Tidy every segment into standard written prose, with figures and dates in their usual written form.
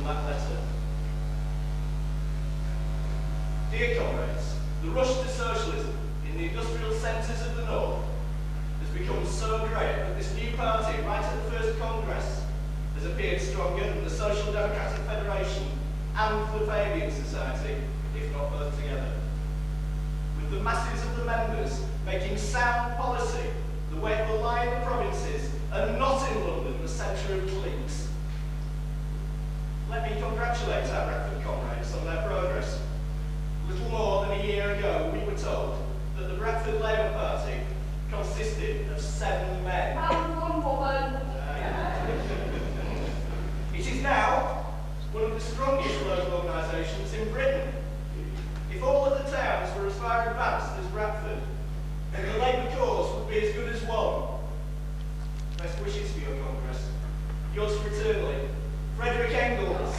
from that letter. Dear comrades, the rush to socialism in the industrial centres of the North has become so great that this new party, right at the first Congress, has appeared stronger than the Social Democratic Federation and the Fabian Society, if not both together. With the masses of the members making sound policy the way it will lie in the provinces and not in London, the centre of cliques. Let me congratulate our Bradford comrades on their progress. Little more than a year ago, we were told that the Bradford Labour Party consisted of 7 men. And 1 woman. It is now one of the strongest local organisations in Britain. If all of the towns were as far advanced as Bradford, then the Labour cause would be as good as one. Best wishes for your Congress. Yours fraternally, Frederick Engels.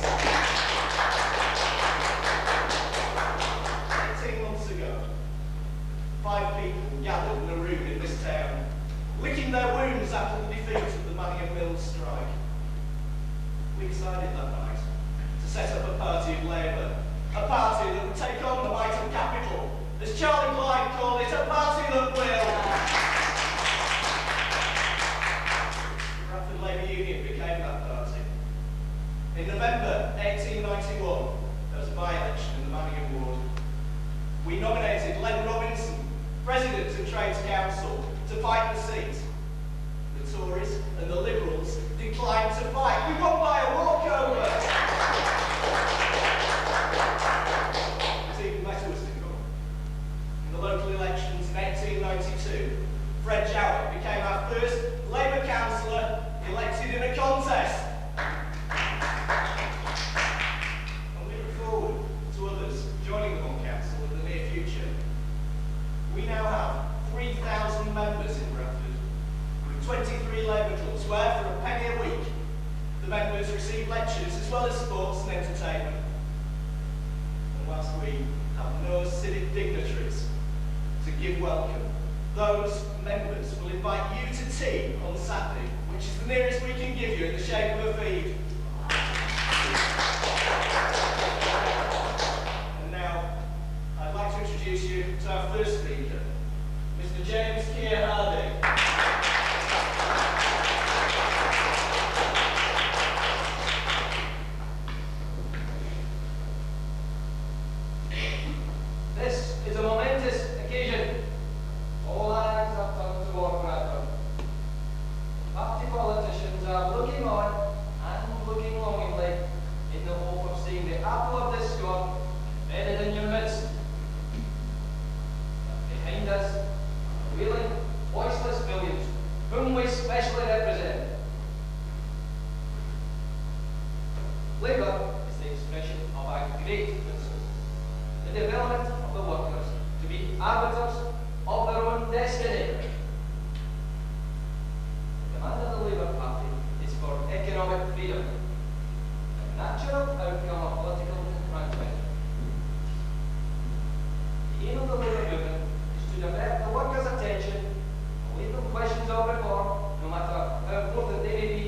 18 months ago, 5 people gathered in a room in this town, licking their wounds after the defeat of the Manningham Mills strike. We decided that night to set up a party of Labour, a party that would take on the might of capital, as Charlie Clyde called it, a party that will. The Bradford Labour Union became that party. In November 1891, there was a by-election in the Manningham ward. We nominated Len Robinson, President of Trades Council, to fight the seat. The Tories and the Liberals declined to fight. We won by a walkover. It's even better was to come. In the local elections in 1892, Fred Jowett became our first Labour councillor elected in a contest. And we look forward to others joining them on council in the near future. We now have 3,000 members in Bradford, with 23 Labour clubs where, for a penny a week, the members receive lectures as well as sports and entertainment. And whilst we have no civic dignitaries to give welcome, those members will invite you to tea on Saturday, which is the nearest we can give you in the shape of a feed. And now, I'd like to introduce you to our first speaker, Mr. James Keir Harding. This is a momentous occasion. All eyes have turned toward Bradford. Party politicians are looking on and looking longingly in the hope of seeing the apple of discord bedded in your midst. But behind us are wailing, voiceless millions, whom we specially represent. Labour is the expression of our great principles, the development of the workers to be arbiters of their own destiny. The demand of the Labour Party is for economic freedom, a natural outcome of political enfranchisement. The aim of the Labour movement is to divert the workers' attention away from questions of reform, no matter how important they may be,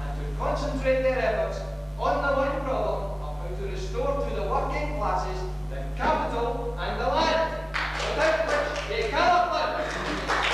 and to concentrate their efforts on the one problem of how to restore to the working classes the capital and the land, without which they cannot live.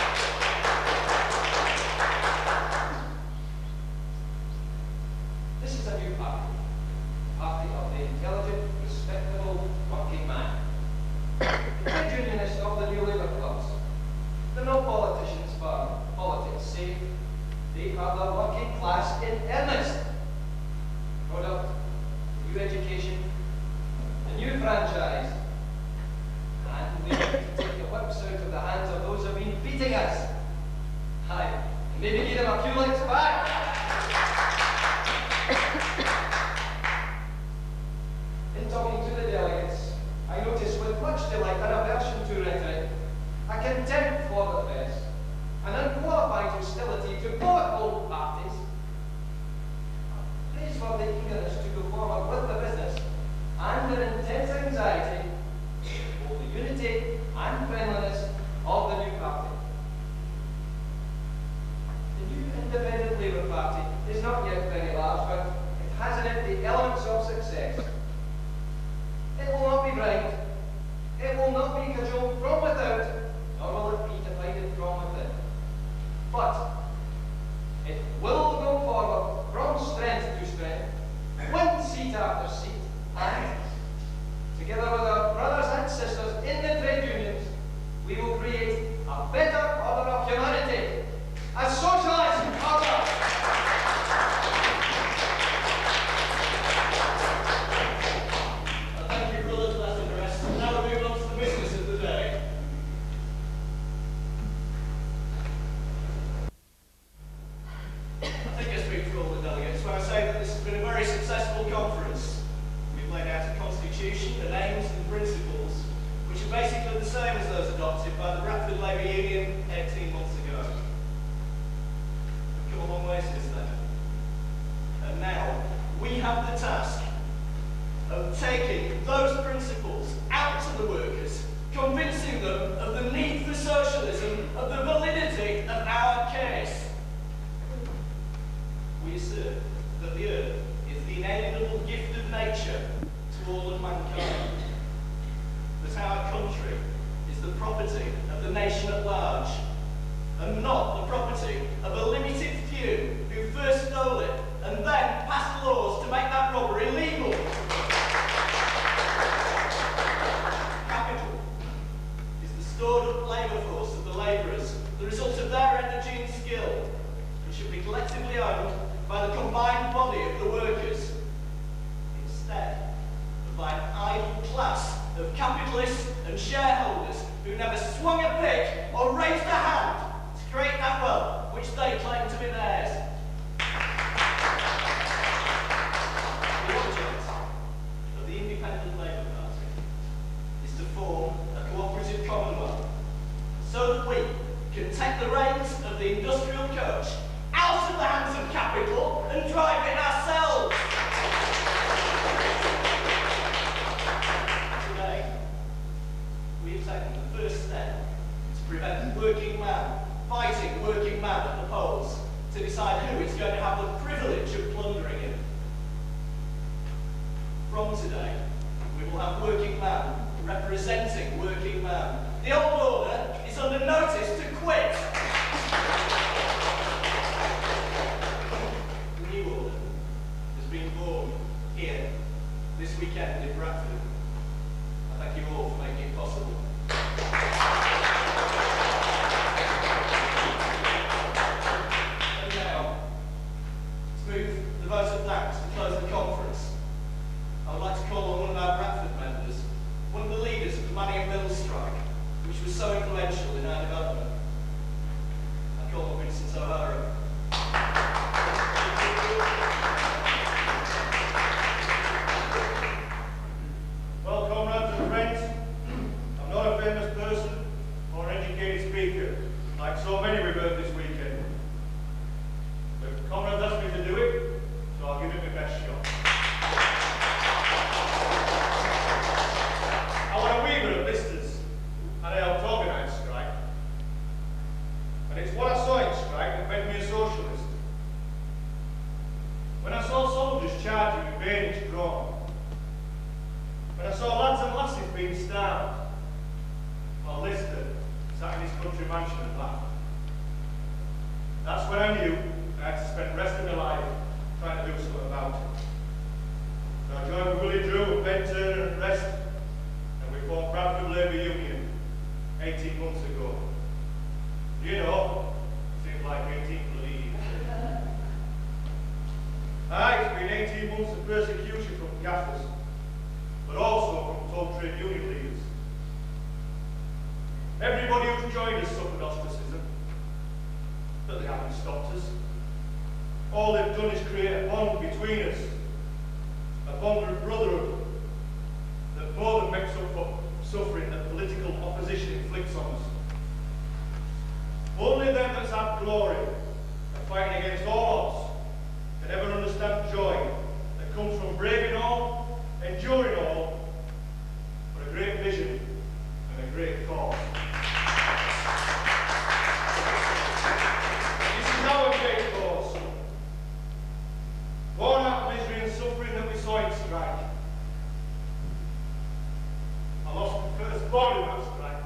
seat after seat, and, together with our brothers and sisters in the trade unions, we will create a better order of humanity, a socialist order. Thank you, brothers, for that address. Now we move on to the business of the day. I think I speak for all the delegates when I say that this has been a very successful conference. We've laid out a constitution and aims and principles which are basically the same as those adopted by the Bradford Labour Union 18 months ago. We've come a long way since then. And now we have the task of taking those principles out to the workers, convincing them of the need for socialism, of the validity of our case. We assert that the earth is the inalienable gift of nature to all of mankind, that our country is the property of the nation at large, and not the property of a limited few who first stole it and then passed laws to make that robbery legal. Capital is the stored up labour force of the labourers, the result of their energy and skill, and should be collectively owned by the combined body of the workers, instead of by an idle class of capitalists and shareholders who never swung a pick or raised a hand to create that wealth which they claim to be theirs. The object of the Independent Labour Party is to form a cooperative commonwealth so that we can take the reins of the industrial coach out of the hands of capital and drive it ourselves. Today, we have taken the first step to prevent working man fighting working man at the polls to decide who is going to have the privilege of plundering him. From today, we will have working man representing working man. The old order is under notice to quit. The new order has been born here this weekend in Bradford. I thank you all for making it possible. And now, to move the vote of thanks to close the conference, I would like to call on one of our Bradford members, one of the leaders of the Manning and Mills strike, which was so influential in our development. I call on Vincent O'Hara. Well, comrades and friends, I'm not a famous person or an educated speaker, like so many we've heard this weekend. But comrades asked me to do it, so I'll give it my best shot. I was a weaver of blisters, and I helped organise strike. And it's what I saw in strike that made me a socialist. When I saw soldiers charging with bayonets drawn, when I saw lads and lasses being starved, while Lister sat in his country mansion and laughed, that's when I knew I had to spend the rest of my life trying to do something about it. So I joined with Willie Drew and Ben Turner and the rest, and we formed Bradford Labour Union 18 months ago. You know, seems like 18 bloody years. Aye, it's been 18 months of persecution from gaffers, but also from top trade union leaders. Everybody who's joined us suffered ostracism, but they haven't stopped us. All they've done is create a bond between us, a bond of brotherhood that more than makes up for suffering that political opposition inflicts on us. Only them that's had glory and fighting against all odds can ever understand joy that comes from braving all, enduring all, for a great vision and a great cause. This is our great cause. Born out of misery and suffering that we saw in strike. I lost my first born in that strike.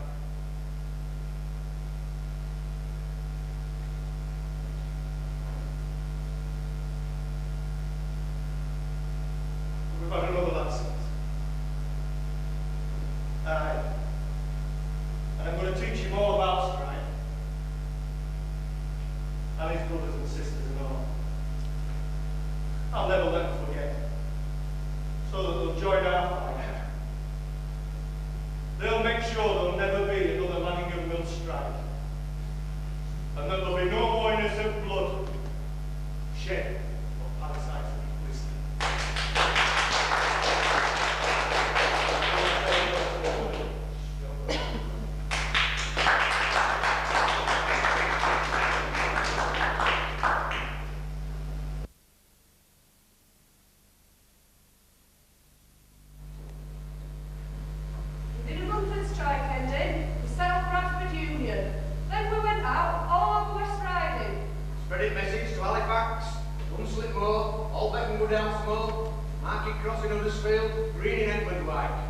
Market Crossing, Huddersfield, Green in Edmund White.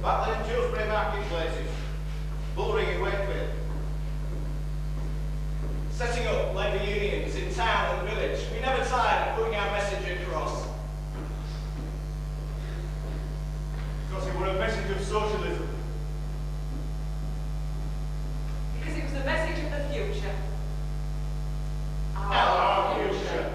Batley and Dewsbury marketplaces. Bullring in Wakefield. Setting up labour unions in town and village, we never tired of putting our message across. Because it were a message of socialism. Because it was the message of the future. Our future.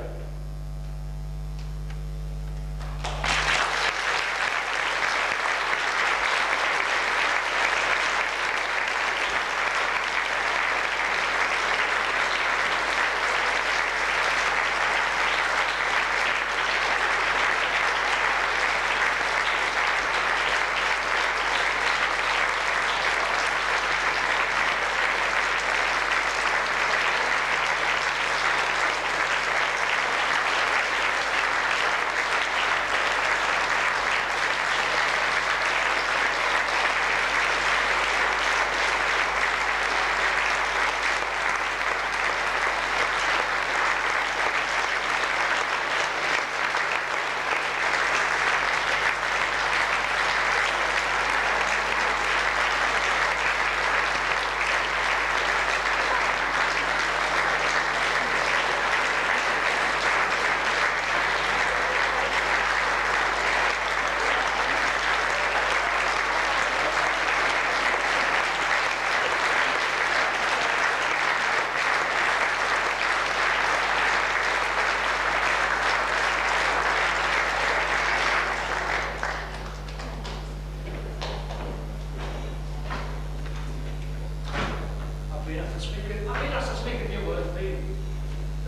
I've been asked to speak a few words, been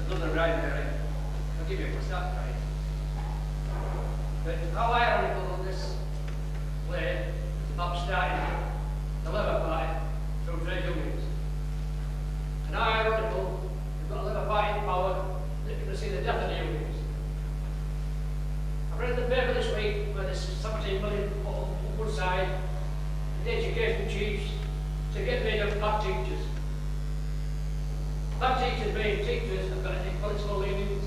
another right there. I'll give you a start, right? But how ironical this play is about starting the Labour Party through trade unions. And how ironical you've got a Labour Party in power looking to see the death of the unions. I've read the paper this week where there's 17 million put on one side, the education chiefs to get rid of bad teachers. Bad teachers being teachers have got any political leanings,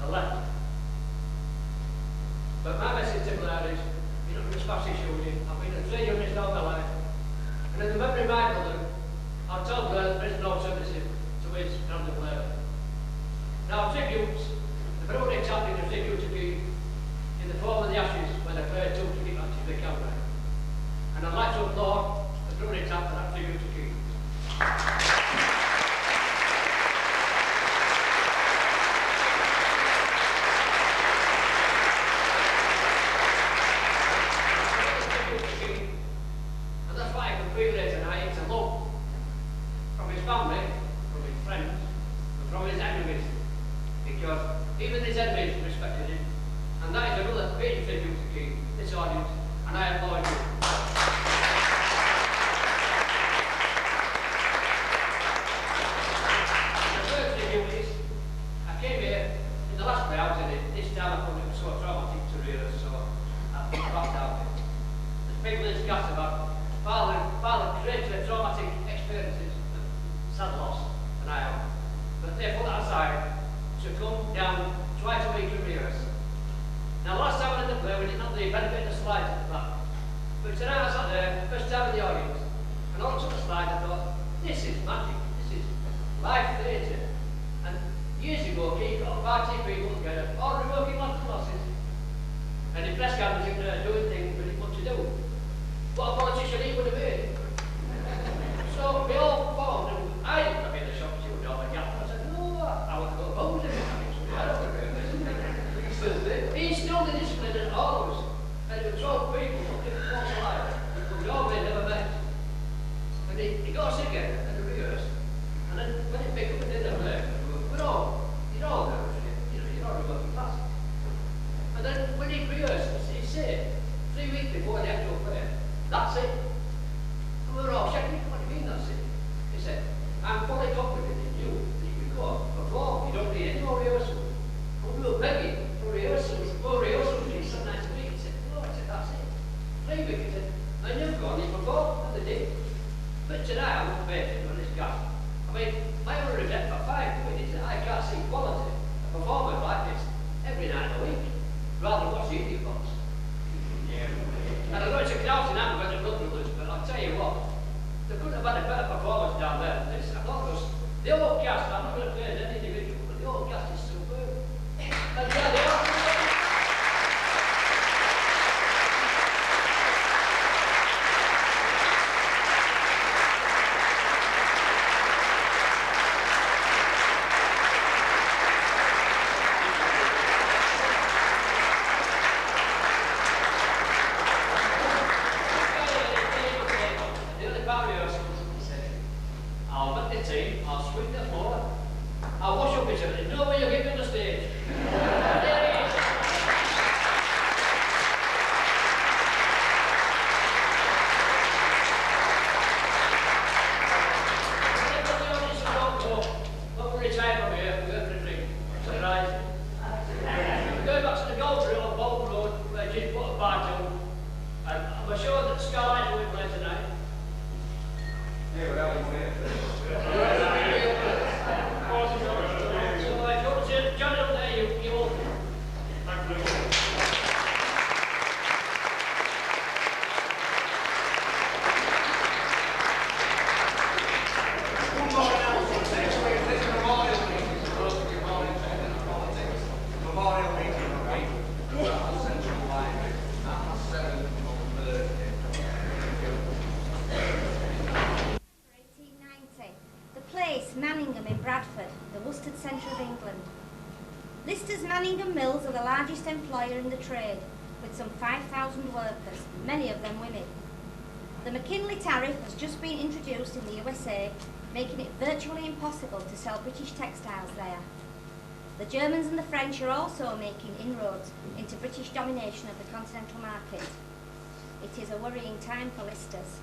the left. But my message to Blair is, you're not going to smash this union. I've been a trade unionist all my life. And in the memory of my brother, I'll tell Blair there is no alternative to his brand of Labour. Now, tributes, the Brody tapping a tribute to be in the form of the Ashes when they played two to get back to the camera. And I'd like to applaud the Brody tap for that tribute to Keith. And that's why I can feel there tonight. It's a love from his family, from his friends, and from his enemies. Because even his enemies respected him. And that is another great tribute to Keith, this audience, and I applaud you. The third tribute is, I came here in the last play I was in it. This time I thought it was so traumatic to rehearse, so I backed out. There's people in this cast about father greatly traumatic experiences of sad loss, and I have. But they put that aside to come down twice a week to rehearse. Now, last time I did the play, we didn't have the benefit of the slides at the back. But tonight I sat there, first time in the audience, and all of the slides I thought, this is magic, this is live theatre. And years ago, Keith got 5 people together, all revoking lots of losses. And the press guy was in there doing things we didn't want to do. What a politician he would have been. So we all formed, and I didn't have in the shop, you know, and I said, no, I want to go home with him. I don't know. He still the discipline in all of us. And it was 12 people from different walks of life. We all never met. And he got us again and he rehearsed. And then when he picked up and did the play, you're all nervous, you're all remote class. And then when he rehearsed, he said, 3 weeks before the actual play, that's it. And we were all checking, what do you mean that's it? He said, I'm fully confident in you that you can go on, perform, you don't need any more rehearsal. And we were begging for rehearsals, more rehearsals, he said, nice week. He said, no, I said, that's it. 3 weeks, he said, and you've gone, you performed, and they did. But tonight I was amazed on this guy. I mean, my only regret for 5 minutes is that I can't see quality. A performer like this, Manningham Mills are the largest employer in the trade, with some 5,000 workers, many of them women. The McKinley tariff has just been introduced in the USA, making it virtually impossible to sell British textiles there. The Germans and the French are also making inroads into British domination of the continental market. It is a worrying time for listers.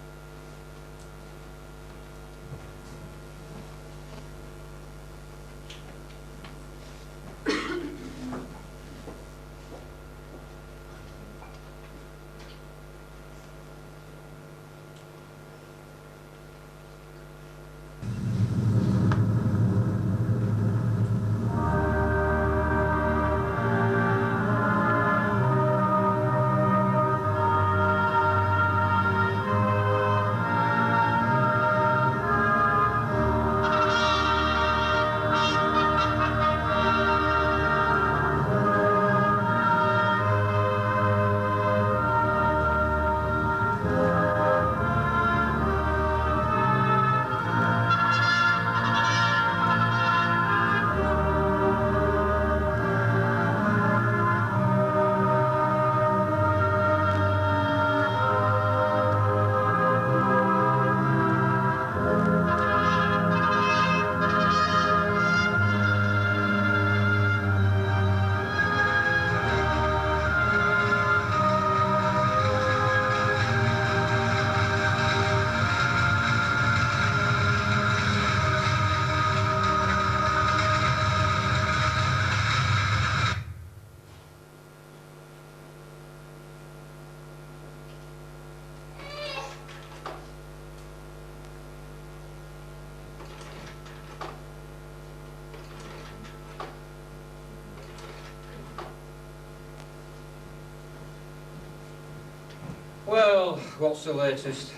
Well, what's the latest?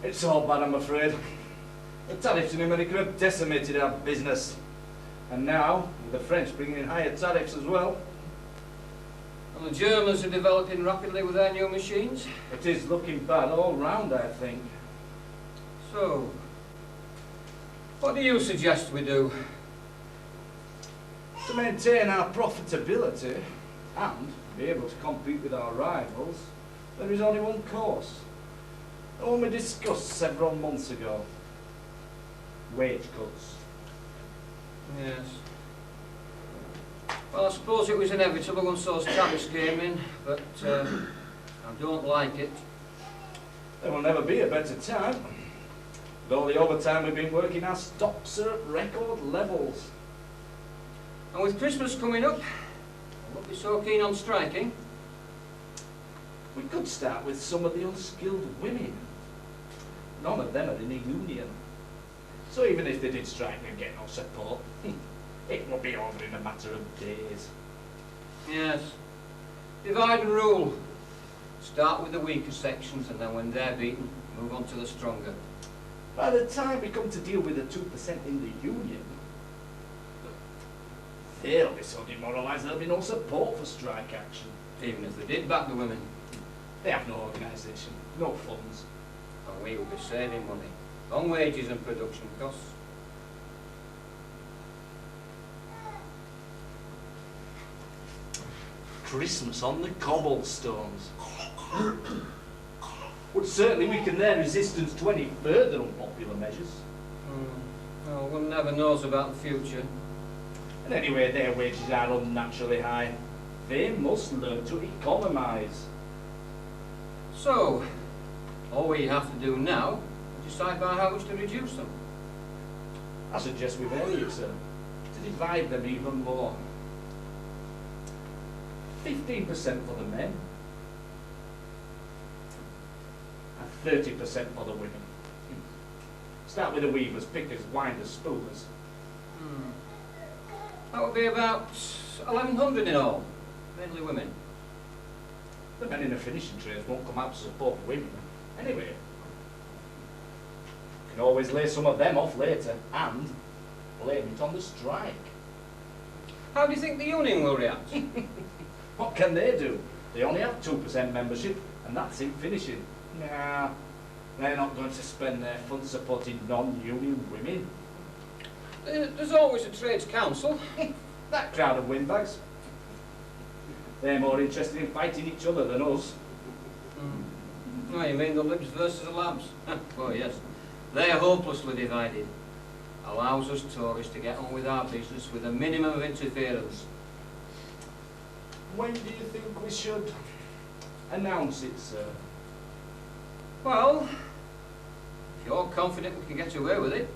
It's all bad, I'm afraid. The tariffs in America have decimated our business. And now, with the French bringing in higher tariffs as well. And the Germans are developing rapidly with their new machines. It is looking bad all round, I think. So, what do you suggest we do? To maintain our profitability and be able to compete with our rivals, there is only one course. The one we discussed several months ago. Wage cuts. Yes. Well, I suppose it was inevitable once those tariffs came in, but I don't like it. There will never be a better time. With all the overtime we've been working, our stocks are at record levels. And with Christmas coming up, I won't be so keen on striking. We could start with some of the unskilled women. None of them are in a union. So even if they did strike and get no support, it would be over in a matter of days. Yes. Divide and rule. Start with the weaker sections, and then when they're beaten, move on to the stronger. By the time we come to deal with the 2% in the union, they'll be so demoralised there'll be no support for strike action. Even if they did back the women. They have no organisation, no funds. And we will be saving money on wages and production costs. Christmas on the cobblestones. Would certainly weaken their resistance to any further unpopular measures. Well, one never knows about the future. And anyway, their wages are unnaturally high. They must learn to economise. So, all we have to do now is decide by how much to reduce them. I suggest we vary it, sir, to divide them even more. 15% for the men, and 30% for the women. Start with the weavers, pickers, winders, spoolers. That would be about 1,100 in all, mainly women. The men in the finishing trades won't come out to support women. Anyway, you can always lay some of them off later and blame it on the strike. How do you think the union will react? What can they do? They only have 2% membership, and that's in finishing. Nah, they're not going to spend their funds supporting non-union women. There's always a trades council. That crowd of windbags. They're more interested in fighting each other than us. Oh, you mean the libs versus the labs? Oh, yes. They're hopelessly divided. Allows us Tories to get on with our business with a minimum of interference. When do you think we should announce it, sir? Well, if you're confident we can get away with it,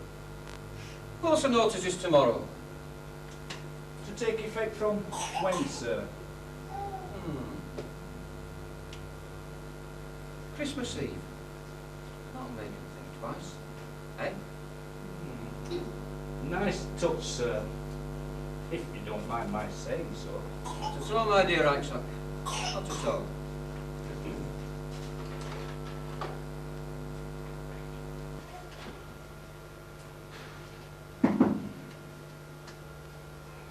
post a notice tomorrow. To take effect from when, sir? Christmas Eve. That'll make him think twice. Eh? Nice touch, sir. If you don't mind my saying so. Not at all, my dear Isaacson. Not at all.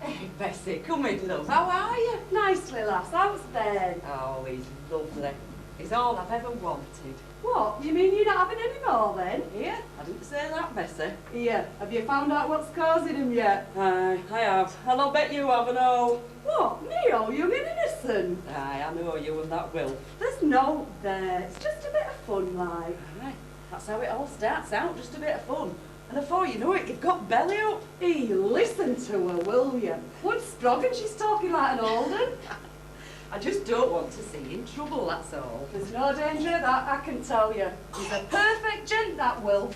Hey, Bessie, come in, love. How are you? Nicely, lass. How's Ben? Oh, he's lovely. He's all I've ever wanted. What? You mean you're not having any more then? Here? I didn't say that, Bessie. Here, have you found out what's causing him yet? Aye, I have. And I'll bet you have, and all. What? Me, oh, young and innocent? Aye, I know you and that Will. There's no there. It's just a bit of fun, like. Aye, that's how it all starts out, just a bit of fun. And before you know it, you've got belly up. Hey, listen to her, will you? One sprog and she's talking like an old un. I just don't want to see you in trouble, that's all. There's no danger of that, I can tell you. He's a perfect gent, that Will.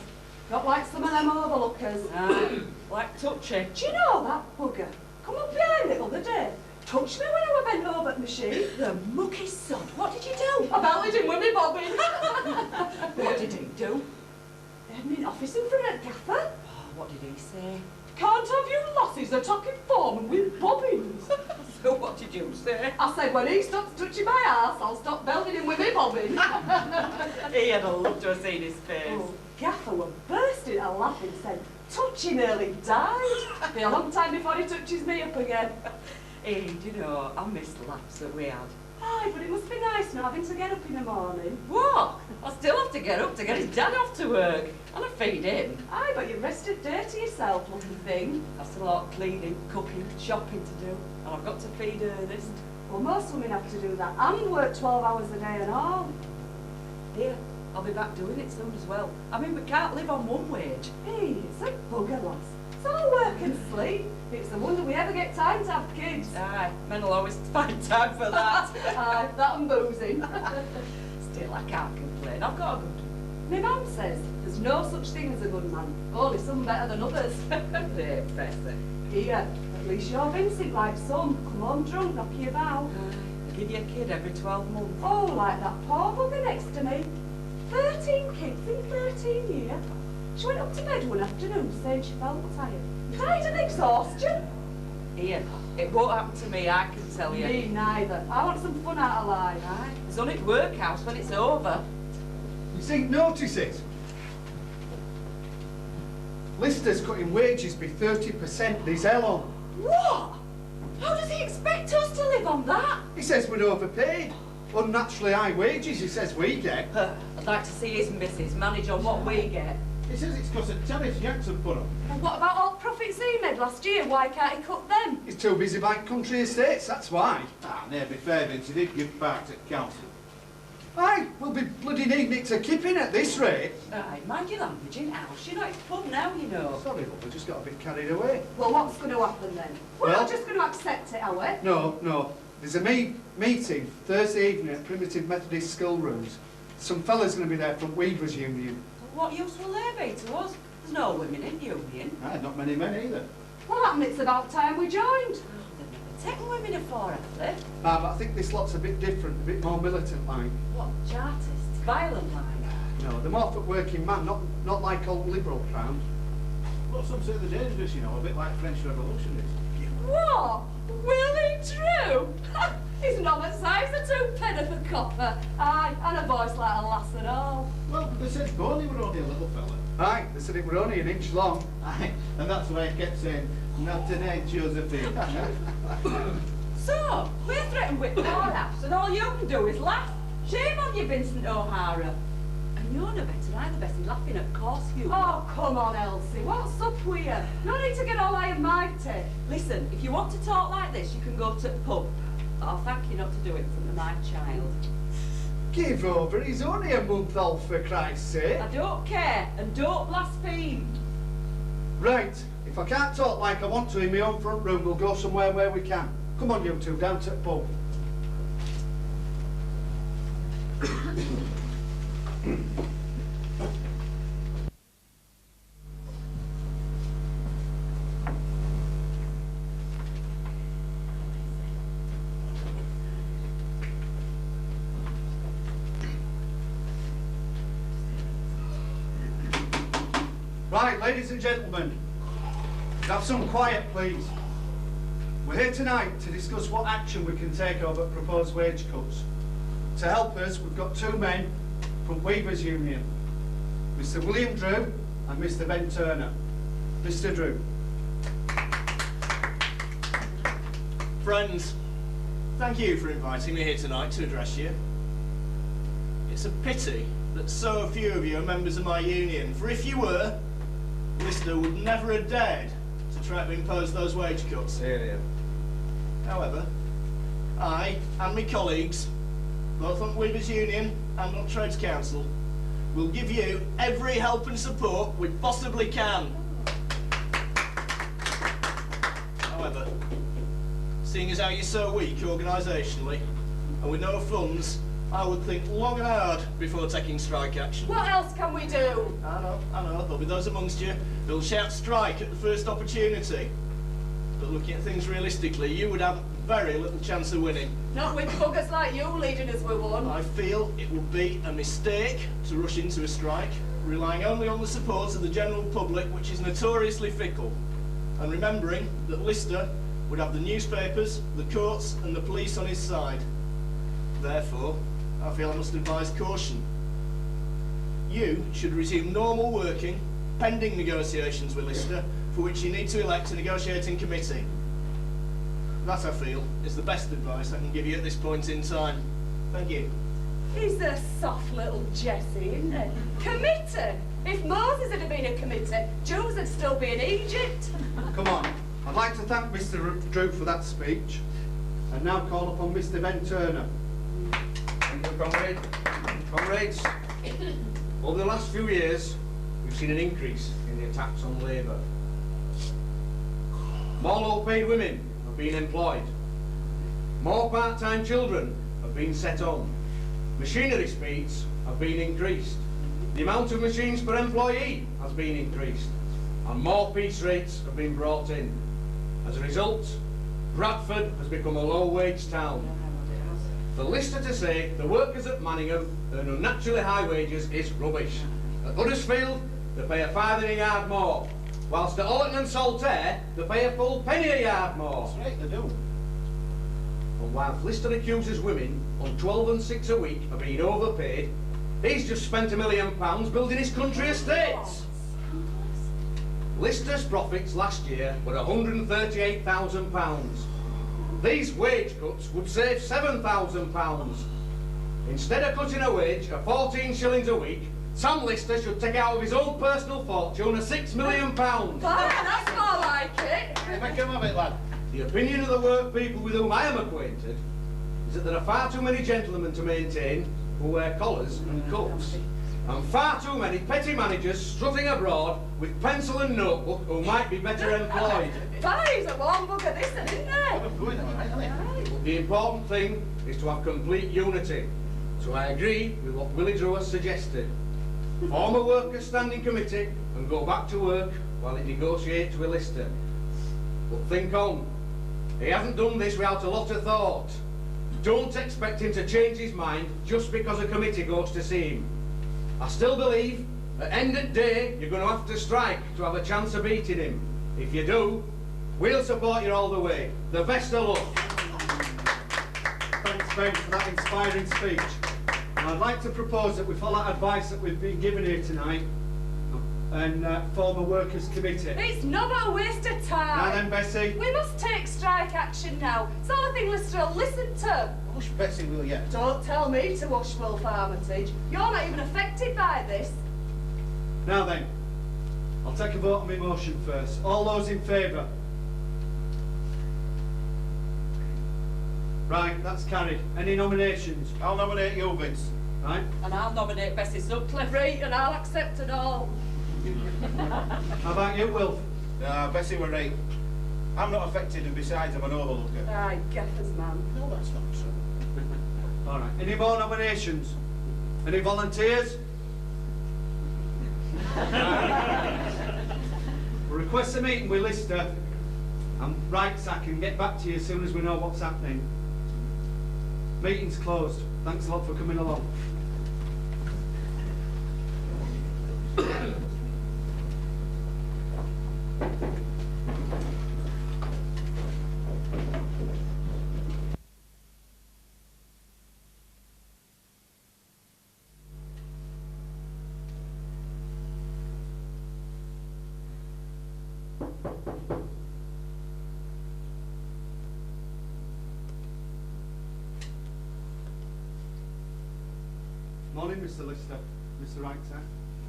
Not like some of them overlookers. Aye, like Touchy. Do you know that bugger? Come up behind it the other day. Touched me when I were bent over at the machine. The mucky sod. What did you do? I bellied him with me bobbin. What did he do? They had me in office in front of Gaffer. Oh, what did he say? Can't have you lasses attacking foreman with bobbins. So what did you say? I said, when he stops touching my ass, I'll stop belting him with me bobbin. He had a love to have seen his face. Oh, Gaffer were bursting out laughing, said, Touchy nearly died. Be a long time before he touches me up again. Hey, do you know, I miss the laughs that we had. Aye, but it must be nice not having to get up in the morning. What? I still have to get up to get his dad off to work. And I feed him. Aye, but you rested dirty yourself, little thing. I've still a lot of cleaning, cooking, shopping to do. And I've got to feed Ernest. Well, most women have to do that and work 12 hours a day and all. Here, I'll be back doing it soon as well. I mean, we can't live on one wage. Hey, it's a bugger, lass. It's all work and sleep. It's the wonder we ever get time to have kids. Aye, men will always find time for that. Aye, that and boozing. Still, I can't complain. I've got a good one. My mum says there's no such thing as a good man. Only some better than others. There, Bessie. Here, at least you're Vincent like some. Come home drunk, knock you about. I give you a kid every 12 months. Oh, like that poor bugger next to me. 13 kids in 13 years. She went up to bed one afternoon saying she felt tired. Died of exhaustion. Here, it won't happen to me, I can tell you. Me neither. I want some fun out of life. Aye, it's only at workhouse when it's over. You see, notice it. Lister's cutting wages by 30% this hell on. What? How does he expect us to live on that? He says we're overpaid. Unnaturally high wages, he says we get. I'd like to see his missus manage on what we get. He says it's because of tariffs Yanks have put up. And what about all the profits he made last year? Why can't he cut them? He's too busy buying country estates, that's why. Ah, near be fair, Vince, he did give back to council. Aye, we'll be bloody needing it to keep in at this rate. Aye, mind your language in house. You're not in pub now, you know. Sorry, love, we just got a bit carried away. Well, what's going to happen then? We're Well- not just going to accept it, are we? No. There's a meeting Thursday evening at Primitive Methodist Schoolrooms. Some fella's going to be there from Weavers Union. What use will they be to us? There's no women in union. Aye, not many men either. Well, happened it's about time we joined. They've never taken women afore, have they? Ah, but I think this lot's a bit different, a bit more militant like. What, chartists? Violent like? No, they're more for working man, not like old liberal crowd. Well, some say they're dangerous, you know, a bit like French revolutionists. What? Willie Drew? He's not the size of £2 for copper. Aye, and a voice like a lass and all. Well, they said Boney were only a little fella. Aye, they said it were only an inch long. Aye, and that's why he kept saying, not today, Josephine. So, we're threatened with our house and all you can do is laugh. Shame on you, Vincent O'Hara. And You're no better either, Bessie, laughing at course you. Oh, come on, Elsie. What's up with you? No need to get all high and mighty. Listen, if you want to talk like this, you can go to the pub. But I'll thank you not to do it in front of my child. Give over, he's only a month old, for Christ's sake. I don't care, and don't blaspheme. Right, if I can't talk like I want to in my own front room, we'll go somewhere where we can. Come on, you two, down to the pub. Right, ladies and gentlemen, have some quiet, please. We're here tonight to discuss what action we can take over proposed wage cuts. To help us, we've got two men from Weavers Union, Mr. William Drew and Mr. Ben Turner. Mr. Drew. Friends, thank you for inviting me here tonight to address you. It's a pity that so few of you are members of my union, for if you were, Lister would never have dared to try to impose those wage cuts. Here. However, I and my colleagues, both on Weavers Union and on Trades Council, will give you every help and support we possibly can. However, seeing as how you're so weak organisationally, and with no funds, I would think long and hard before taking strike action. What else can we do? I know, there'll be those amongst you who'll shout strike at the first opportunity. But looking at things realistically, you would have very little chance of winning. Not with buggers like you leading us with one. I feel it would be a mistake to rush into a strike, relying only on the support of the general public, which is notoriously fickle, and remembering that Lister would have the newspapers, the courts and the police on his side. Therefore, I feel I must advise caution. You should resume normal working, pending negotiations with Lister, for which you need to elect a negotiating committee. That, I feel, is the best advice I can give you at this point in time. Thank you. He's a soft little Jessie, isn't he? Committee? If Moses had been a committee, Jews would still be in Egypt. Come on. I'd like to thank Mr. Drew for that speech, and now call upon Mr. Ben Turner. Thank you, comrade. Comrades, over the last few years, we've seen an increase in the attacks on labour. More low-paid women have been employed. More part-time children have been set home. Machinery speeds have been increased. The amount of machines per employee has been increased. And more piece rates have been brought in. As a result, Bradford has become a low-wage town. For Lister to say the workers at Manningham earn unnaturally high wages is rubbish. At Huddersfield, they pay a farthing a yard more, whilst at Ollerton and Saltaire, they pay a full penny a yard more. That's right, they do. And whilst Lister accuses women on 12 and 6 a week of being overpaid, he's just spent £1 million building his country estates. Lister's profits last year were £138,000. These wage cuts would save £7,000. Instead of cutting a wage of 14 shillings a week, Sam Lister should take out of his own personal fortune of £6 million. That's more like it. Make him have it, lad. The opinion of the work people with whom I am acquainted is that there are far too many gentlemen to maintain who wear collars and cuffs, and far too many petty managers strutting abroad with pencil and notebook who might be better employed. Barry's a warm bugger, this, isn't he? But the important thing is to have complete unity. So I agree with what Willie Drew has suggested. Form a workers' standing committee and go back to work while it negotiates with Lister. But think on. He hasn't done this without a lot of thought. Don't expect him to change his mind just because a committee goes to see him. I still believe, at end of day, you're going to have to strike to have a chance of beating him. If you do, we'll support you all the way. The best of luck. Thanks, Ben, for that inspiring speech. And I'd like to propose that we follow advice that we've been given here tonight. and form a workers' committee. It's not but a waste of time. Now then, Bessie. We must take strike action now. It's all the thing Lister will listen to. Hush, Bessie, will you? Don't tell me to hush, Wilf Armitage. You're not even affected by this. Now then, I'll take a vote on my motion first. All those in favour? Right, that's carried. Any nominations? I'll nominate you, Vince. Right. And I'll nominate Bessie Sutcliffe. Right, and I'll accept it all. How about you, Wilf? Bessie were right. I'm not affected, and besides, I'm an overlooker. Aye, gaffers, man. No, that's not true. All right. Any more nominations? Any volunteers? We'll request a meeting with Lister and right sack and get back to you as soon as we know what's happening. Meeting's closed. Thanks a lot for coming along. Morning, Mr. Lister. Mr. Wrightsack.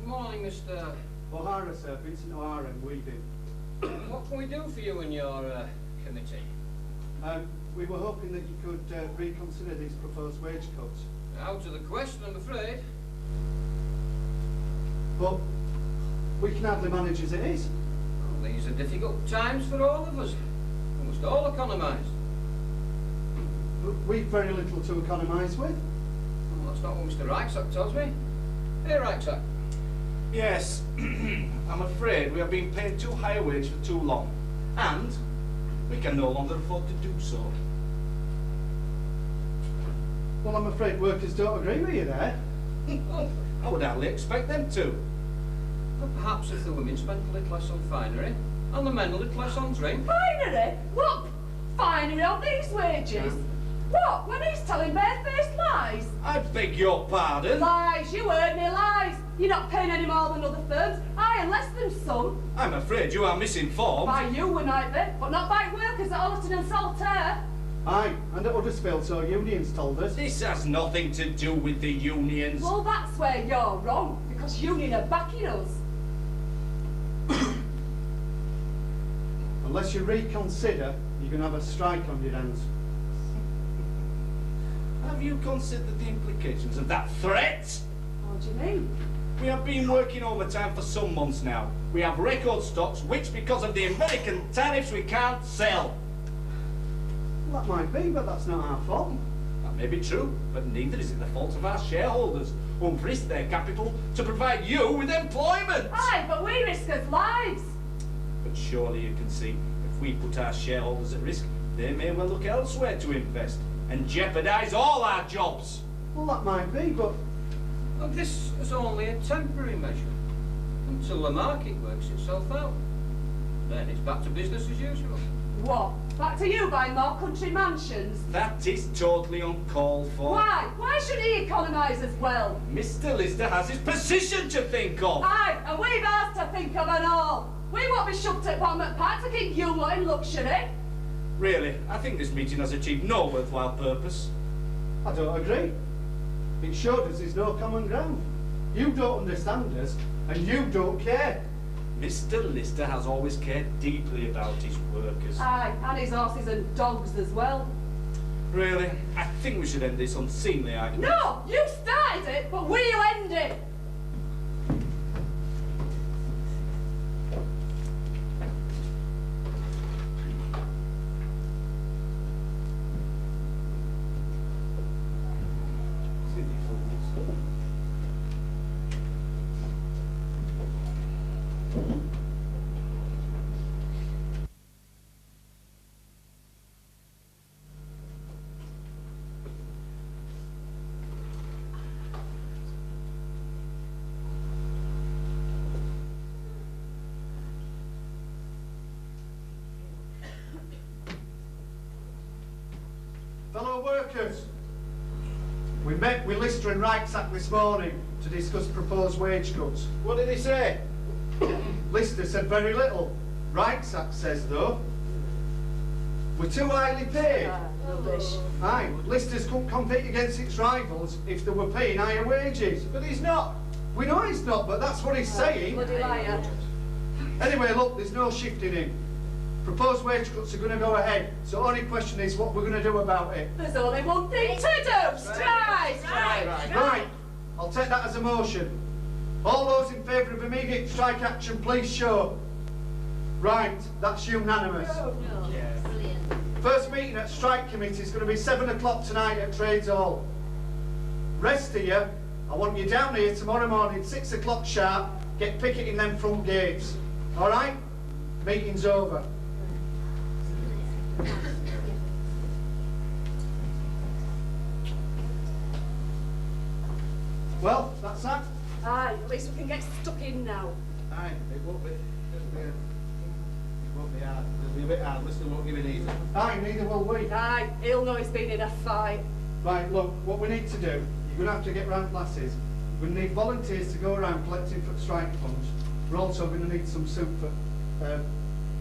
Morning, Mr. O'Hara, sir. Vincent O'Hara and Weaving. What can we do for you and your committee? We were hoping that you could reconsider these proposed wage cuts. Out of the question, I'm afraid. But we can hardly manage as it is. Well, these are difficult times for all of us. We must all economise. We've very little to economise with. Well, that's not what Mr. Wrightsack tells me. Hey, Wrightsack. Yes, I'm afraid we have been paid too high a wage for too long, and we can no longer afford to do so. Well, I'm afraid workers don't agree with you there. I would hardly expect them to. But perhaps if the women spent a little less on finery, and the men a little less on drink. Finery? What? Finery on these wages? What? When he's telling barefaced lies? I beg your pardon? Lies, you heard me, lies. You're not paying any more than other firms. I and less than some. I'm afraid you are misinformed. By you we might be, but not by workers at Allerton and Saltaire. Aye, and at Huddersfield, so unions told us. This has nothing to do with the unions. Well, that's where you're wrong, because union are backing us. Unless you reconsider, you're going to have a strike on your hands. Have you considered the implications of that threat? What do you mean? We have been working overtime for some months now. We have record stocks, which because of the American tariffs we can't sell. Well, that might be, but that's not our fault. That may be true, but neither is it the fault of our shareholders, who have risked their capital to provide you with employment. Aye, but we risk our lives. But surely you can see, if we put our shareholders at risk, they may well look elsewhere to invest and jeopardise all our jobs. Well, that might be, but... And this is only a temporary measure, until the market works itself out. Then it's back to business as usual. What? Back to you buying more country mansions? That is totally uncalled for. Why? Why should he economise as well? Mr. Lister has his position to think of. Aye, and we've ours to think of and all. We won't be shoved at Parliament Park to keep you lot in luxury. Really, I think this meeting has achieved no worthwhile purpose. I don't agree. It showed us there's no common ground. You don't understand us, and you don't care. Mr. Lister has always cared deeply about his workers. Aye, and his horses and dogs as well. Really, I think we should end this unseemly argument. No, you started it, but we'll end it. Fellow workers, we met with Lister and Wrightsack this morning to discuss proposed wage cuts. What did he say? Lister said very little. Reichsack says, though, we're too highly paid. Rubbish. Aye, Lister's couldn't compete against its rivals if they were paying higher wages. But he's not. We know he's not, but that's what he's saying. Bloody liar. Anyway, look, there's no shifting in. Proposed wage cuts are going to go ahead, so only question is what we're going to do about it. There's only one thing to do. Strike! Right, I'll take that as a motion. All those in favour of immediate strike action, please show. Right, that's unanimous. Brilliant. First meeting at strike committee is going to be 7 o'clock tonight at Trades Hall. Rest of you, I want you down here tomorrow morning, 6 o'clock sharp, get picketing them front gates. All right? Meeting's over. Well, that's that. Aye, at least we can get stuck in now. Aye, it won't be hard. It'll be a bit hard. Lister won't give it easy. Aye, neither will we. Aye, he'll know he's been in a fight. Right, look, what we need to do, you're going to have to get round classes. We need volunteers to go around collecting for strike funds. We're also going to need some soup for,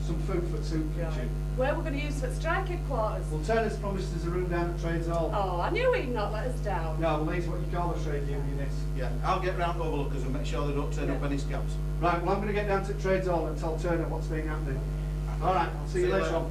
some food for the soup kitchen. Where we're going to use for strike headquarters? Well, Turner's promised us a room down at Trades Hall. Oh, I knew he'd not let us down. No, well, he's what you call a trade unionist. Yeah, I'll get round to overlookers and make sure they don't turn up any scabs. Right, well, I'm going to get down to Trades Hall and tell Turner what's been happening. All right, I'll see you later on.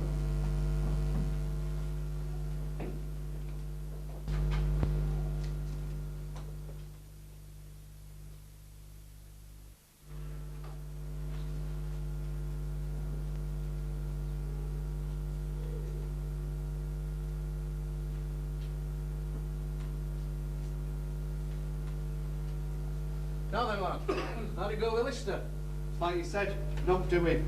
Now then, lad, how'd it go with Lister? Like you said, not doing.